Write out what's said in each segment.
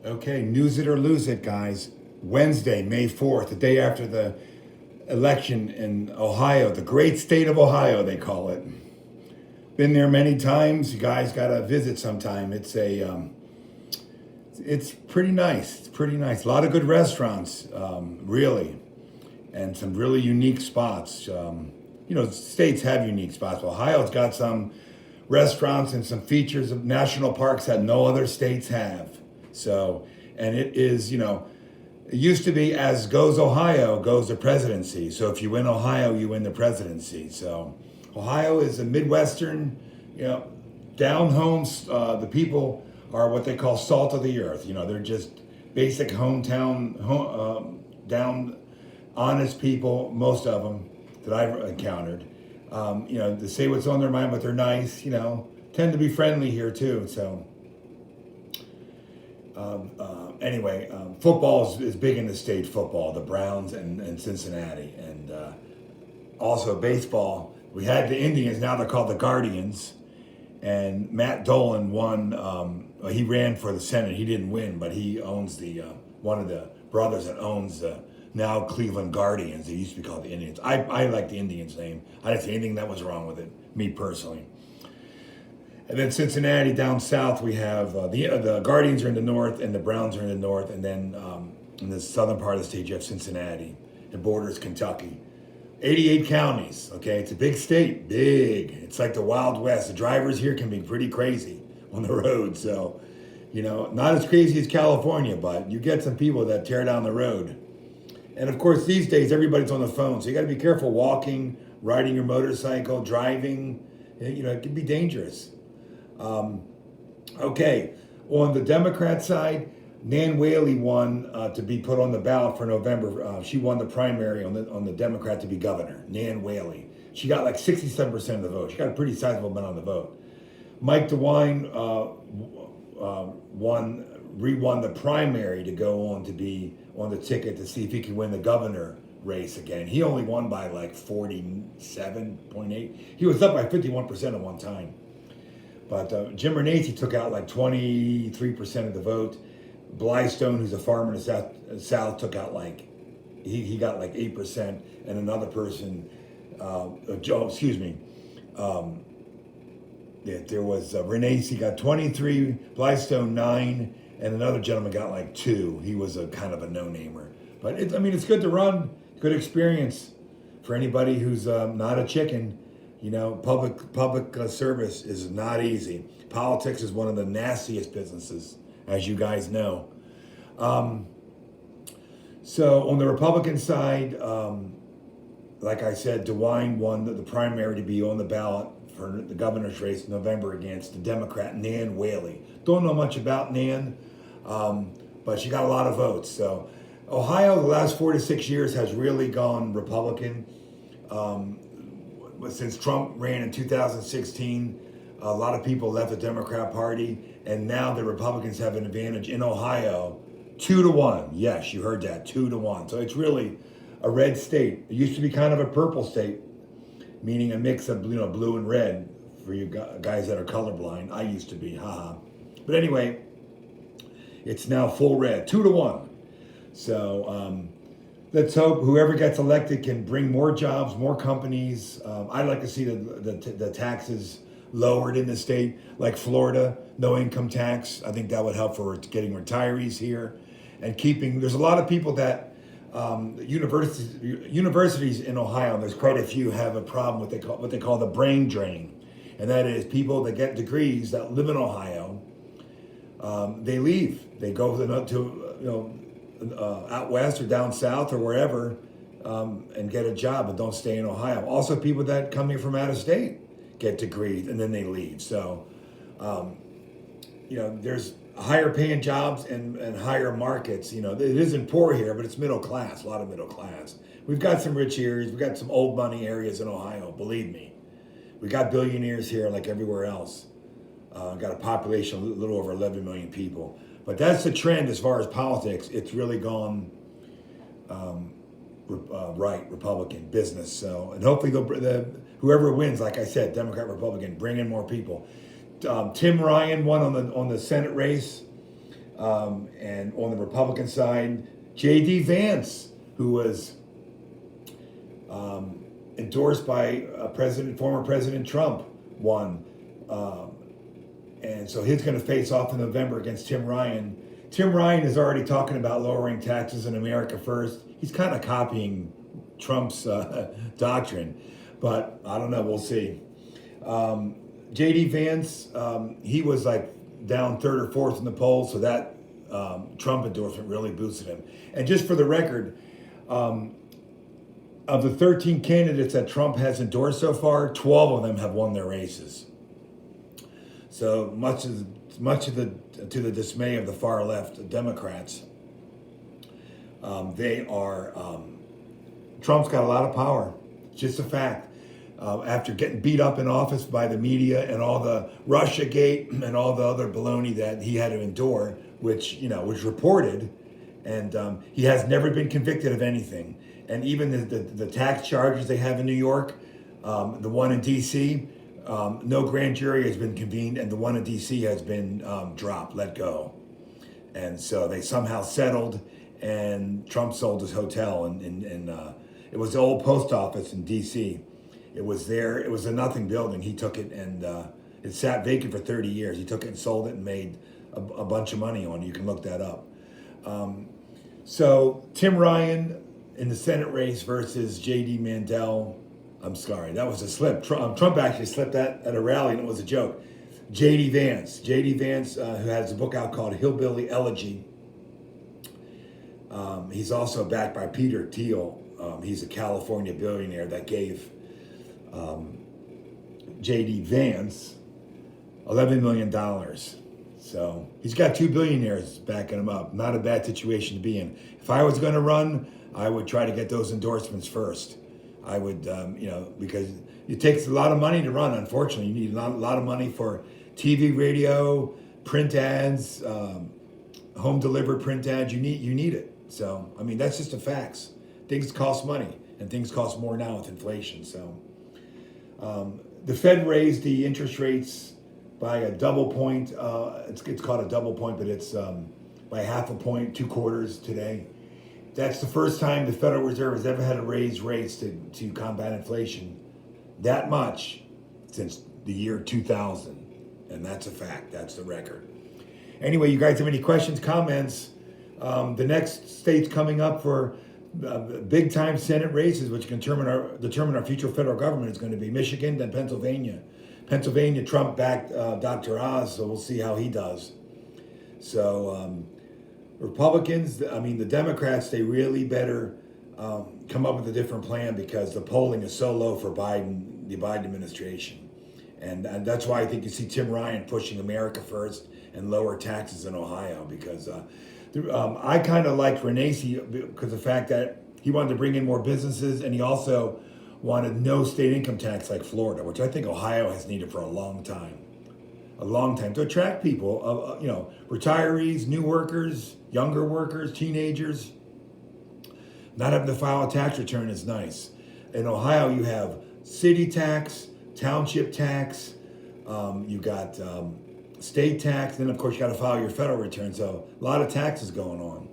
Okay, news it or lose it, guys. Wednesday, May 4th, the day after the election in Ohio, the great state of Ohio, they call it. Been there many times. You guys got to visit sometime. It's pretty nice. It's pretty nice. A lot of good restaurants, really, and some really unique spots. States have unique spots. Ohio's got some restaurants and some features of national parks that no other states have. So, and it is, it used to be as goes Ohio, goes the presidency. So if you win Ohio, you win the presidency. So Ohio is a Midwestern, down homes. The people are what they call salt of the earth. They're just basic down, honest people, most of them that I've encountered. They say what's on their mind, but they're nice, tend to be friendly here too. So football is big in the state, football, the Browns and Cincinnati. And also baseball, we had the Indians, now they're called the Guardians. And Matt Dolan won, he ran for the Senate. He didn't win, but he owns one of the brothers that owns the now Cleveland Guardians. They used to be called the Indians. I like the Indians name. I didn't see anything that was wrong with it, me personally. And then Cincinnati down south, we have the Guardians are in the north and the Browns are in the north. And then in the southern part of the state, you have Cincinnati. It borders Kentucky. 88 counties, okay? It's a big state, big. It's like the Wild West. The drivers here can be pretty crazy on the road. So, not as crazy as California, but you get some people that tear down the road. And of course, these days, everybody's on the phone. So you got to be careful walking, riding your motorcycle, driving. It can be dangerous. Okay, on the Democrat side, Nan Whaley won to be put on the ballot for November. She won the primary on the Democrat to be governor, Nan Whaley. She got like 67% of the vote. She got a pretty sizable amount of the vote. Mike DeWine re-won the primary to go on to be on the ticket to see if he could win the governor race again. He only won by like 47.8. He was up by 51% at one time. But Jim Renacci took out like 23% of the vote. Blystone, who's a farmer in the South, took out he got like 8%, and another person, there was Renacci got 23, Blystone 9, and another gentleman got like 2. He was a kind of a no-namer. But it's good to run, good experience for anybody who's not a chicken. Public service is not easy. Politics is one of the nastiest businesses, as you guys know. So on the Republican side, like I said, DeWine won the primary to be on the ballot for the governor's race in November against the Democrat Nan Whaley. Don't know much about Nan, but she got a lot of votes. So Ohio, the last 4 to 6 years, has really gone Republican. Since Trump ran in 2016, a lot of people left the Democrat Party, and now the Republicans have an advantage in Ohio, 2-1. Yes, you heard that, 2-1. So it's really a red state. It used to be kind of a purple state, meaning a mix of blue and red for you guys that are colorblind. I used to be, haha. But anyway, it's now full red, 2-1. So let's hope whoever gets elected can bring more jobs, more companies. I'd like to see the taxes lowered in the state, like Florida, no income tax. I think that would help for getting retirees here and there's a lot of people that universities in Ohio, there's quite a few, have a problem with what they call the brain drain. And that is people that get degrees that live in Ohio, they leave. They go to out west or down south or wherever and get a job and don't stay in Ohio. Also people that come here from out of state get degrees and then they leave. So, there's higher paying jobs and higher markets. It isn't poor here, but it's middle class, a lot of middle class. We've got some rich areas. We've got some old money areas in Ohio, believe me. We got billionaires here like everywhere else. Got a population of a little over 11 million people. But that's the trend as far as politics. It's really gone right, Republican business. So, and hopefully whoever wins, like I said, Democrat, Republican, bring in more people. Tim Ryan won on the Senate race. And on the Republican side, J.D. Vance, who was endorsed by former President Trump, won. And so he's going to face off in November against Tim Ryan. Tim Ryan is already talking about lowering taxes in America first. He's kind of copying Trump's doctrine, but I don't know. We'll see. J.D. Vance, he was like down third or fourth in the polls, so that Trump endorsement really boosted him. And just for the record, of the 13 candidates that Trump has endorsed so far, 12 of them have won their races. So to the dismay of the far left Democrats, Trump's got a lot of power. It's just a fact. After getting beat up in office by the media and all the Russiagate and all the other baloney that he had to endure, which was reported, and he has never been convicted of anything. And even the tax charges they have in New York, the one in D.C., no grand jury has been convened, and the one in D.C. has been dropped, let go. And so they somehow settled, and Trump sold his hotel, and it was the old post office in D.C. It was there. It was a nothing building. He took it, and it sat vacant for 30 years. He took it and sold it and made a bunch of money on it. You can look that up. So Tim Ryan in the Senate race versus J.D. Mandel. I'm sorry, that was a slip. Trump actually slipped that at a rally, and it was a joke. J.D. Vance, who has a book out called Hillbilly Elegy. He's also backed by Peter Thiel. He's a California billionaire that gave J.D. Vance $11 million. So he's got two billionaires backing him up. Not a bad situation to be in. If I was going to run, I would try to get those endorsements first. I would, because it takes a lot of money to run, unfortunately. You need a lot of money for TV, radio, print ads, home delivered print ads. You need it. So, I mean, that's just the facts. Things cost money, and things cost more now with inflation. So, the Fed raised the interest rates by a double point. It's called a double point, but it's by half a point, 2 quarters today. That's the first time the Federal Reserve has ever had to raise rates to combat inflation that much since the year 2000. And that's a fact. That's the record. Anyway, you guys have any questions, comments? The next states coming up for big time Senate races, which can determine our future federal government, is going to be Michigan, then Pennsylvania. Pennsylvania, Trump backed Dr. Oz, so we'll see how he does. So Republicans, the Democrats, they really better come up with a different plan, because the polling is so low for the Biden administration. And that's why I think you see Tim Ryan pushing America first and lower taxes in Ohio, because I kind of liked Renacci because of the fact that he wanted to bring in more businesses, and he also wanted no state income tax like Florida, which I think Ohio has needed for a long time to attract people, retirees, new workers, younger workers, teenagers. Not having to file a tax return is nice. In Ohio, you have city tax, township tax, you got state tax, then of course you got to file your federal return. So a lot of taxes going on.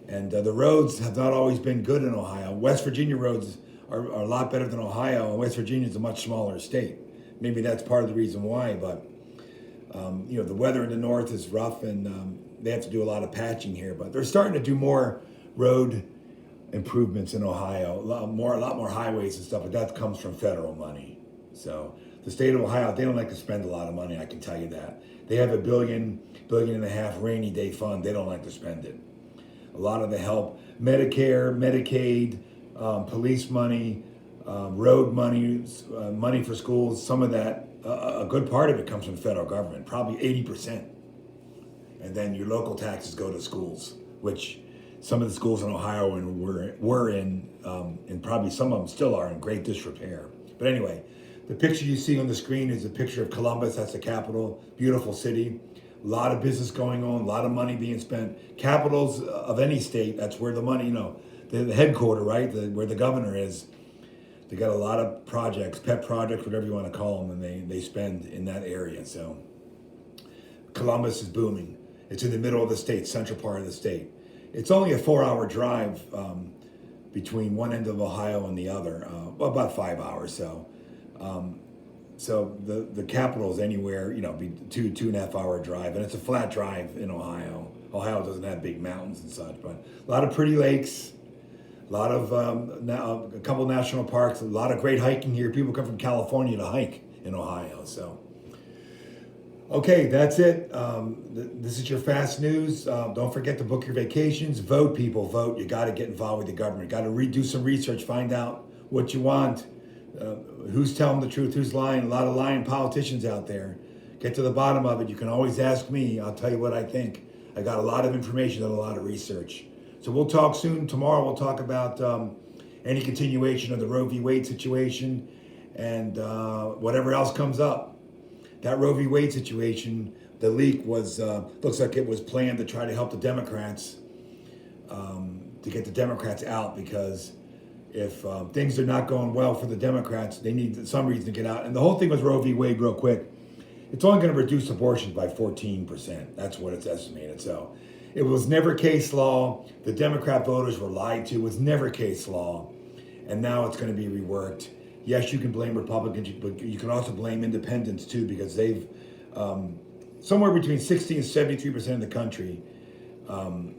And the roads have not always been good in Ohio. West Virginia roads are a lot better than Ohio, and West Virginia is a much smaller state. Maybe that's part of the reason why, but the weather in the north is rough, and they have to do a lot of patching here. But they're starting to do more road improvements in Ohio, a lot more highways and stuff, but that comes from federal money. So the state of Ohio, they don't like to spend a lot of money, I can tell you that. They have $1 billion and a half rainy day fund. They don't like to spend it. A lot of the help, Medicare, Medicaid, police money, road money, money for schools, some of that, a good part of it comes from the federal government, probably 80%. And then your local taxes go to schools, which some of the schools in Ohio were in, and probably some of them still are, in great disrepair. But anyway, the picture you see on the screen is a picture of Columbus. That's the capital, beautiful city. A lot of business going on, a lot of money being spent. Capitals of any state, that's where the money, the headquarter, right, where the governor is. They got a lot of projects, pet projects, whatever you want to call them, and they spend in that area. So Columbus is booming. It's in the middle of the state, central part of the state. It's only a 4-hour drive between one end of Ohio and the other, well, about 5 hours. So the capital is anywhere, be 2.5 hour drive, and it's a flat drive in Ohio. Ohio doesn't have big mountains and such, but a lot of pretty lakes, a lot of a couple national parks, a lot of great hiking here. People come from California to hike in Ohio. So, okay, that's it. This is your fast news. Don't forget to book your vacations. Vote, people, vote. You got to get involved with the government. Got to do some research, find out what you want. Who's telling the truth, who's lying. A lot of lying politicians out there. Get to the bottom of it. You can always ask me. I'll tell you what I think. I got a lot of information and a lot of research. So we'll talk soon. Tomorrow we'll talk about any continuation of the Roe v. Wade situation and whatever else comes up. That Roe v. Wade situation, the leak was, looks like it was planned to try to help the Democrats, to get the Democrats out, because if things are not going well for the Democrats, they need some reason to get out. And the whole thing with Roe v. Wade, real quick, it's only going to reduce abortions by 14%. That's what it's estimated. So it was never case law. The Democrat voters were lied to. It was never case law. And now it's going to be reworked. Yes, you can blame Republicans, but you can also blame independents too, because they've, somewhere between 60 and 73% of the country, and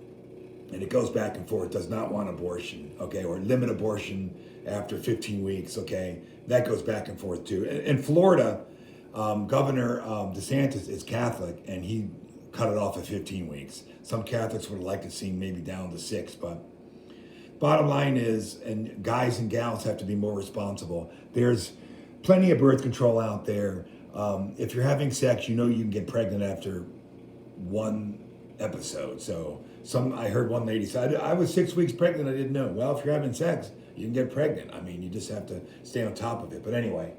it goes back and forth, does not want abortion, okay, or limit abortion after 15 weeks, okay? That goes back and forth too. In Florida, Governor DeSantis is Catholic, and he cut it off at 15 weeks. Some Catholics would have liked to see maybe down to 6, but bottom line is, and guys and gals have to be more responsible. There's plenty of birth control out there. If you're having sex, you can get pregnant after one episode. So I heard one lady say, I was 6 weeks pregnant, I didn't know. Well, if you're having sex, you can get pregnant. I mean, you just have to stay on top of it. But anyway,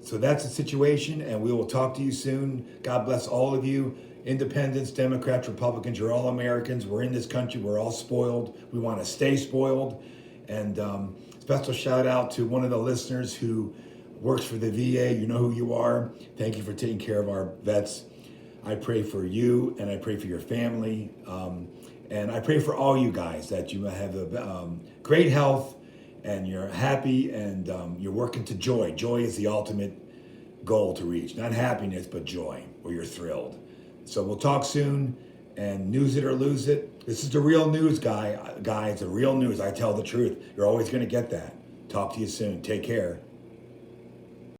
so that's the situation, and we will talk to you soon. God bless all of you. Independents, Democrats, Republicans, you're all Americans. We're in this country. We're all spoiled. We want to stay spoiled. And special shout out to one of the listeners who works for the VA. You know who you are. Thank you for taking care of our vets. I pray for you, and I pray for your family. And I pray for all you guys that you have a great health, and you're happy, and you're working to joy. Joy is the ultimate goal to reach. Not happiness, but joy, where you're thrilled. So we'll talk soon, and news it or lose it. This is the real news, guys. The real news. I tell the truth. You're always going to get that. Talk to you soon. Take care.